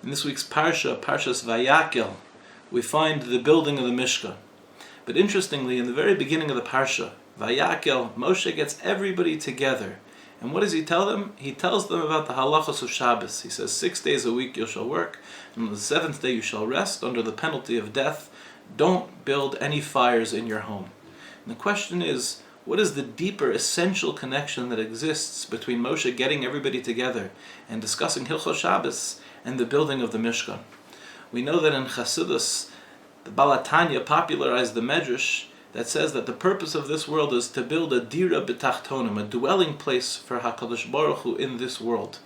In this week's Parsha, Parshas Vayakhel, we find the building of the Mishkan. But interestingly, in the very beginning of the Parsha, Vayakhel, Moshe gets everybody together. And what does he tell them? He tells them about the halachos of Shabbos. He says, 6 days a week you shall work, and on the 7th day you shall rest under the penalty of death. Don't build any fires in your home. And the question is, what is the deeper, essential connection that exists between Moshe getting everybody together and discussing Hilchos Shabbos and the building of the Mishkan? We know that in Chassidus, the Baal HaTanya popularized the Medrash that says that the purpose of this world is to build a dira b'tachtonim, a dwelling place for HaKadosh Baruch Hu in this world.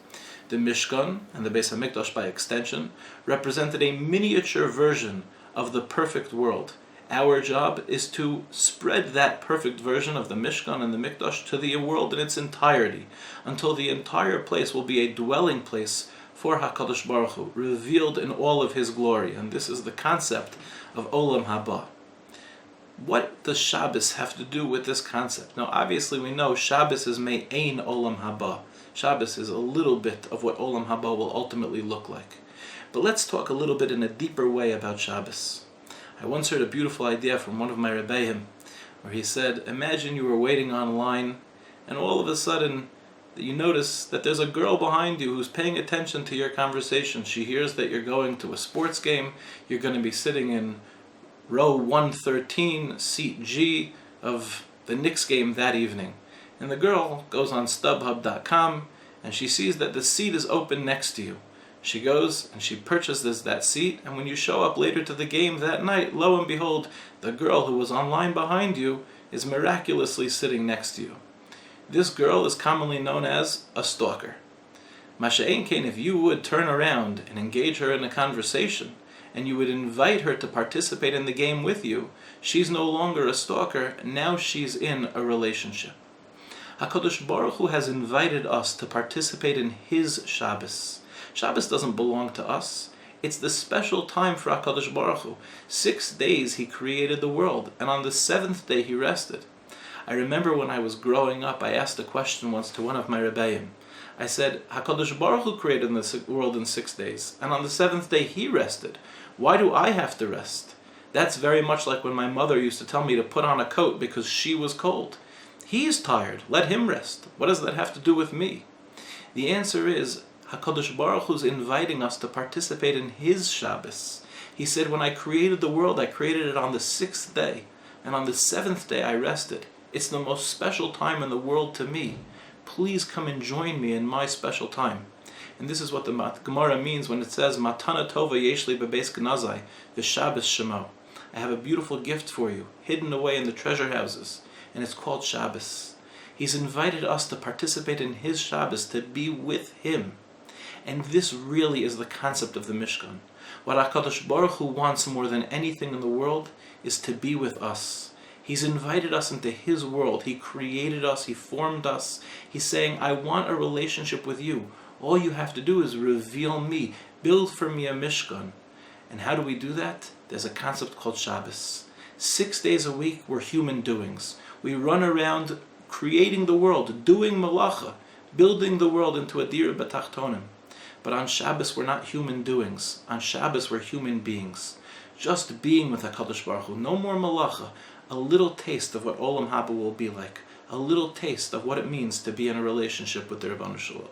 The Mishkan, and the Beis HaMikdash by extension, represented a miniature version of the perfect world. Our job is to spread that perfect version of the Mishkan and the Mikdash to the world in its entirety, until the entire place will be a dwelling place for HaKadosh Baruch Hu, revealed in all of His glory. And this is the concept of Olam Haba. What does Shabbos have to do with this concept? Now, obviously we know Shabbos is Me'ein Olam Haba. Shabbos is a little bit of what Olam Haba will ultimately look like. But let's talk a little bit in a deeper way about Shabbos. I once heard a beautiful idea from one of my rebbeim, where he said, imagine you were waiting online, and all of a sudden you notice that there's a girl behind you who's paying attention to your conversation. She hears that you're going to a sports game. You're going to be sitting in row 113, seat G of the Knicks game that evening. And the girl goes on StubHub.com, and she sees that the seat is open next to you. She goes and she purchases that seat, and when you show up later to the game that night, lo and behold, the girl who was online behind you is miraculously sitting next to you. This girl is commonly known as a stalker. Masha'en Kain, if you would turn around and engage her in a conversation, and you would invite her to participate in the game with you, she's no longer a stalker, now she's in a relationship. HaKadosh Baruch Hu has invited us to participate in His Shabbos. Shabbos doesn't belong to us. It's the special time for HaKadosh Baruch Hu. 6 days He created the world, and on the 7th day He rested. I remember when I was growing up, I asked a question once to one of my rebbeim. I said, HaKadosh Baruch Hu created the world in 6 days, and on the 7th day He rested. Why do I have to rest? That's very much like when my mother used to tell me to put on a coat because she was cold. He's tired. Let Him rest. What does that have to do with me? The answer is, HaKadosh Baruch Hu is inviting us to participate in His Shabbos. He said, when I created the world, I created it on the 6th day, and on the 7th day I rested. It's the most special time in the world to me. Please come and join me in my special time. And this is what the Gemara means when it says, Matana Tova Yeshli Bebeis Gnazai, V'Shabbos Shemo. I have a beautiful gift for you, hidden away in the treasure houses, and it's called Shabbos. He's invited us to participate in His Shabbos, to be with Him. And this really is the concept of the Mishkan. What HaKadosh Baruch Hu wants more than anything in the world is to be with us. He's invited us into His world. He created us. He formed us. He's saying, I want a relationship with you. All you have to do is reveal me. Build for me a Mishkan. And how do we do that? There's a concept called Shabbos. 6 days a week, we're human doings. We run around creating the world, doing malacha, building the world into a dira b'tachtonim. But on Shabbos, we're not human doings. On Shabbos, we're human beings. Just being with HaKadosh Baruch Hu. No more malacha. A little taste of what Olam Haba will be like. A little taste of what it means to be in a relationship with the Ribono Shel Olam.